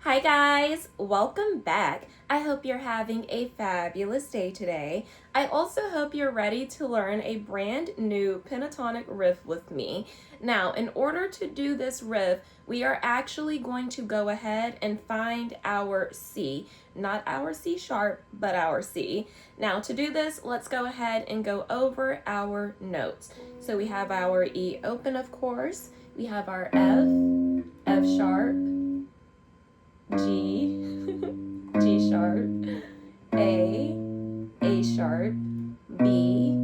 Hi guys, welcome back. I hope you're having a fabulous day today. I also hope you're ready to learn a brand new pentatonic riff with me. Now, in order to do this riff, we are actually going to go ahead and find our C. Not our C sharp, but our C. Now, to do this, let's go ahead and go over our notes. So we have our E open, of course. We have our F, F sharp, G, G sharp, A sharp, B,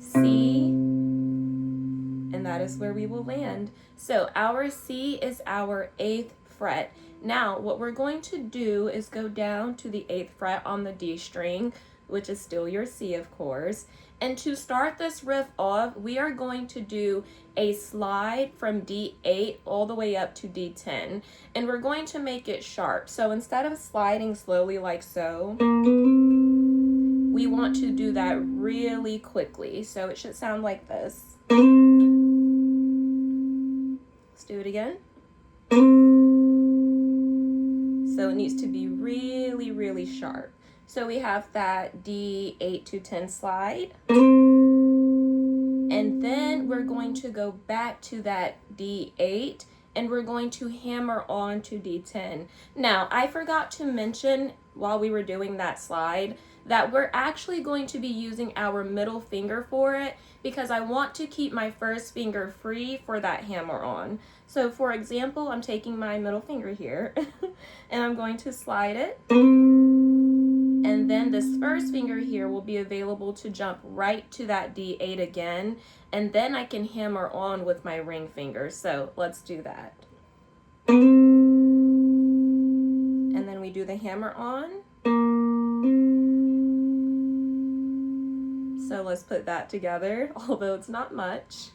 C, and that is where we will land. So our C is our 8th fret. Now what we're going to do is go down to the 8th fret on the D string, which is still your C, of course. And to start this riff off, we are going to do a slide from D8 all the way up to D10. And we're going to make it sharp. So instead of sliding slowly like so, we want to do that really quickly. So it should sound like this. Let's do it again. So it needs to be really, really sharp. So we have that D8 to 10 slide. And then we're going to go back to that D8 and we're going to hammer on to D10. Now, I forgot to mention while we were doing that slide that we're actually going to be using our middle finger for it because I want to keep my first finger free for that hammer on. So for example, I'm taking my middle finger here and I'm going to slide it. And then this first finger here will be available to jump right to that D8 again. And then I can hammer on with my ring finger. So let's do that. And then we do the hammer on. So let's put that together, although it's not much.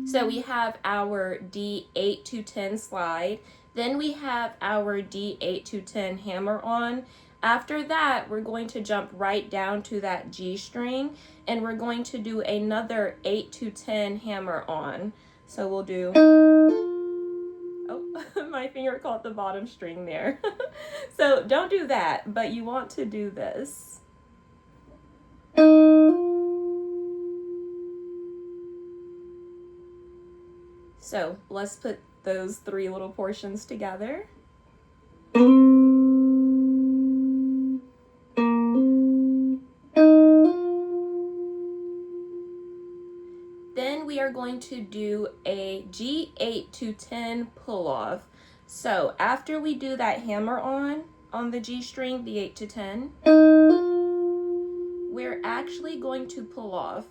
So we have our D8 to 10 slide, then we have our D8 to 10 hammer on. After that, we're going to jump right down to that G string and we're going to do another 8 to 10 hammer on. So we'll do, oh, my finger caught the bottom string there. So don't do that, but you want to do this. So let's put those three little portions together. Then we are going to do a G8 to 10 pull off. So after we do that hammer on the G string, the 8 to 10, we're actually going to pull off.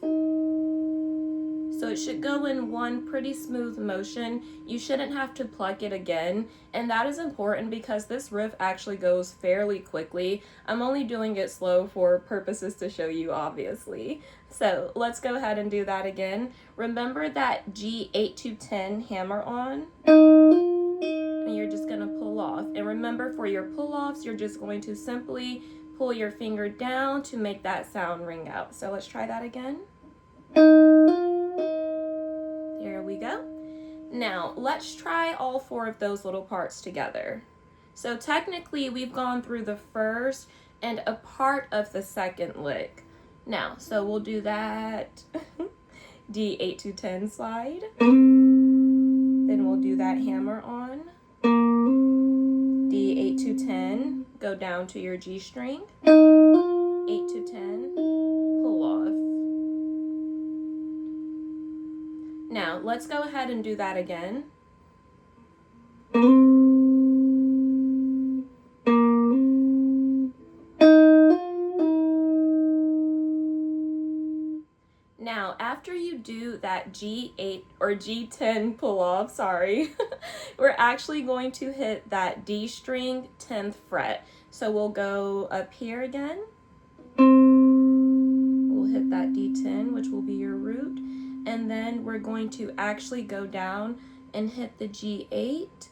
So it should go in one pretty smooth motion. You shouldn't have to pluck it again. And that is important because this riff actually goes fairly quickly. I'm only doing it slow for purposes to show you, obviously. So let's go ahead and do that again. Remember that G8 to 10 hammer on. And you're just gonna pull off. And remember, for your pull-offs, you're just going to simply pull your finger down to make that sound ring out. So let's try that again. There we go. Now, let's try all 4 of those little parts together. So technically, we've gone through the first and a part of the second lick. Now, so we'll do that D8 to 10 slide. Then we'll do that hammer on. D8 to 10, go down to your G string. 8 to 10, pull off. Now, let's go ahead and do that again. Now, after you do that G8 or G10 pull off, we're actually going to hit that D string 10th fret. So we'll go up here again. We'll hit that D10, which will be your root. And then we're going to actually go down and hit the G8.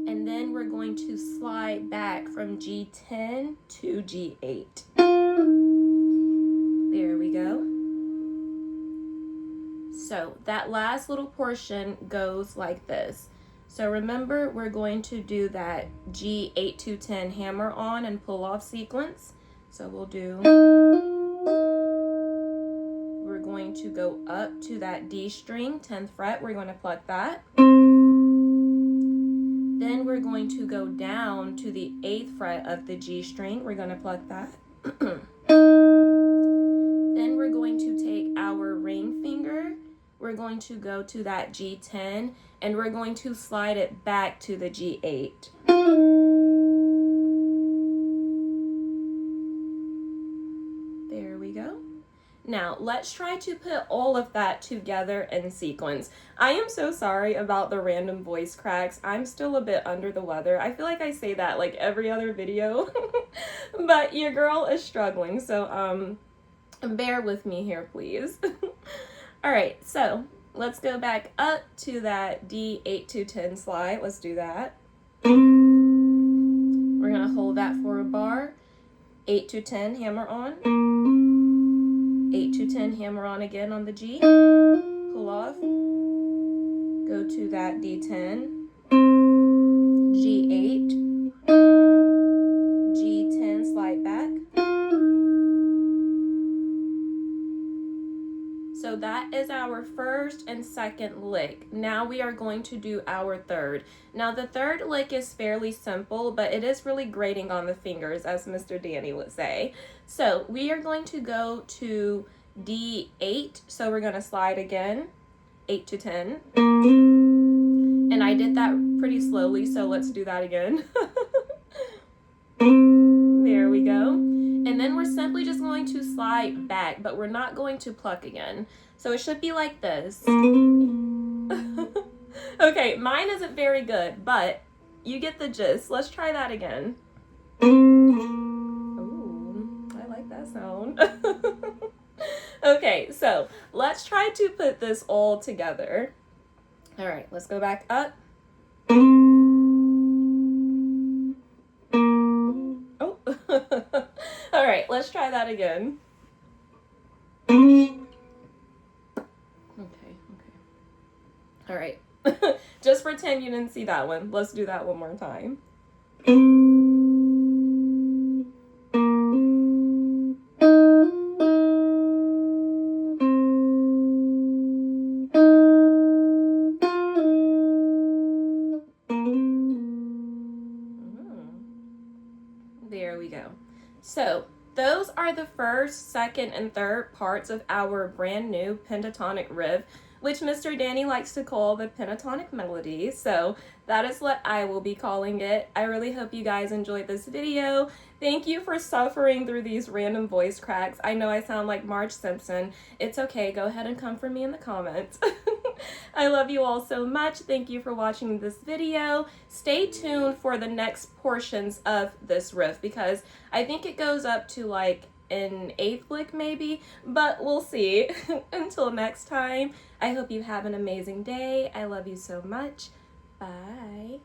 And then we're going to slide back from G10 to G8. There So that last little portion goes like this. So remember, we're going to do that G 8 to 10 hammer on and pull off sequence. So we'll do, we're going to go up to that D string, 10th fret, we're going to pluck that. Then we're going to go down to the 8th fret of the G string, we're going to pluck that. Then we're going to take our ring finger, we're going to go to that G10, and we're going to slide it back to the G8. There we go. Now, let's try to put all of that together in sequence. I am so sorry about the random voice cracks. I'm still a bit under the weather. I feel like I say that like every other video, but your girl is struggling, so bear with me here, please. All right, so let's go back up to that D 8 to 10 slide. Let's do that. We're gonna hold that for a bar. 8 to 10, hammer on. 8 to 10, hammer on again on the G. Pull off. Go to that D10. G8. G10, slide back. So that is our first and second lick. Now we are going to do our third. Now the third lick is fairly simple, but it is really grating on the fingers, as Mr. Danny would say. So we are going to go to D8. So we're going to slide again, 8 to 10. And I did that pretty slowly, so let's do that again. There we go. And then we're simply just going to slide back, but we're not going to pluck again. So it should be like this. Okay, mine isn't very good, but you get the gist. Let's try that again. Ooh, I like that sound. Okay, so let's try to put this all together. All right, let's go back up. Oh. All right, let's try that again. Okay. All right. Just pretend you didn't see that one. Let's do that one more time. There we go. So those are the first, second, and third parts of our brand new pentatonic riff, which Mr. Danny likes to call the pentatonic melody. So that is what I will be calling it. I really hope you guys enjoyed this video. Thank you for suffering through these random voice cracks. I know I sound like Marge Simpson. It's okay. Go ahead and come for me in the comments. I love you all so much. Thank you for watching this video. Stay tuned for the next portions of this riff because I think it goes up to like an 8th lick maybe, but we'll see. Until next time, I hope you have an amazing day. I love you so much. Bye.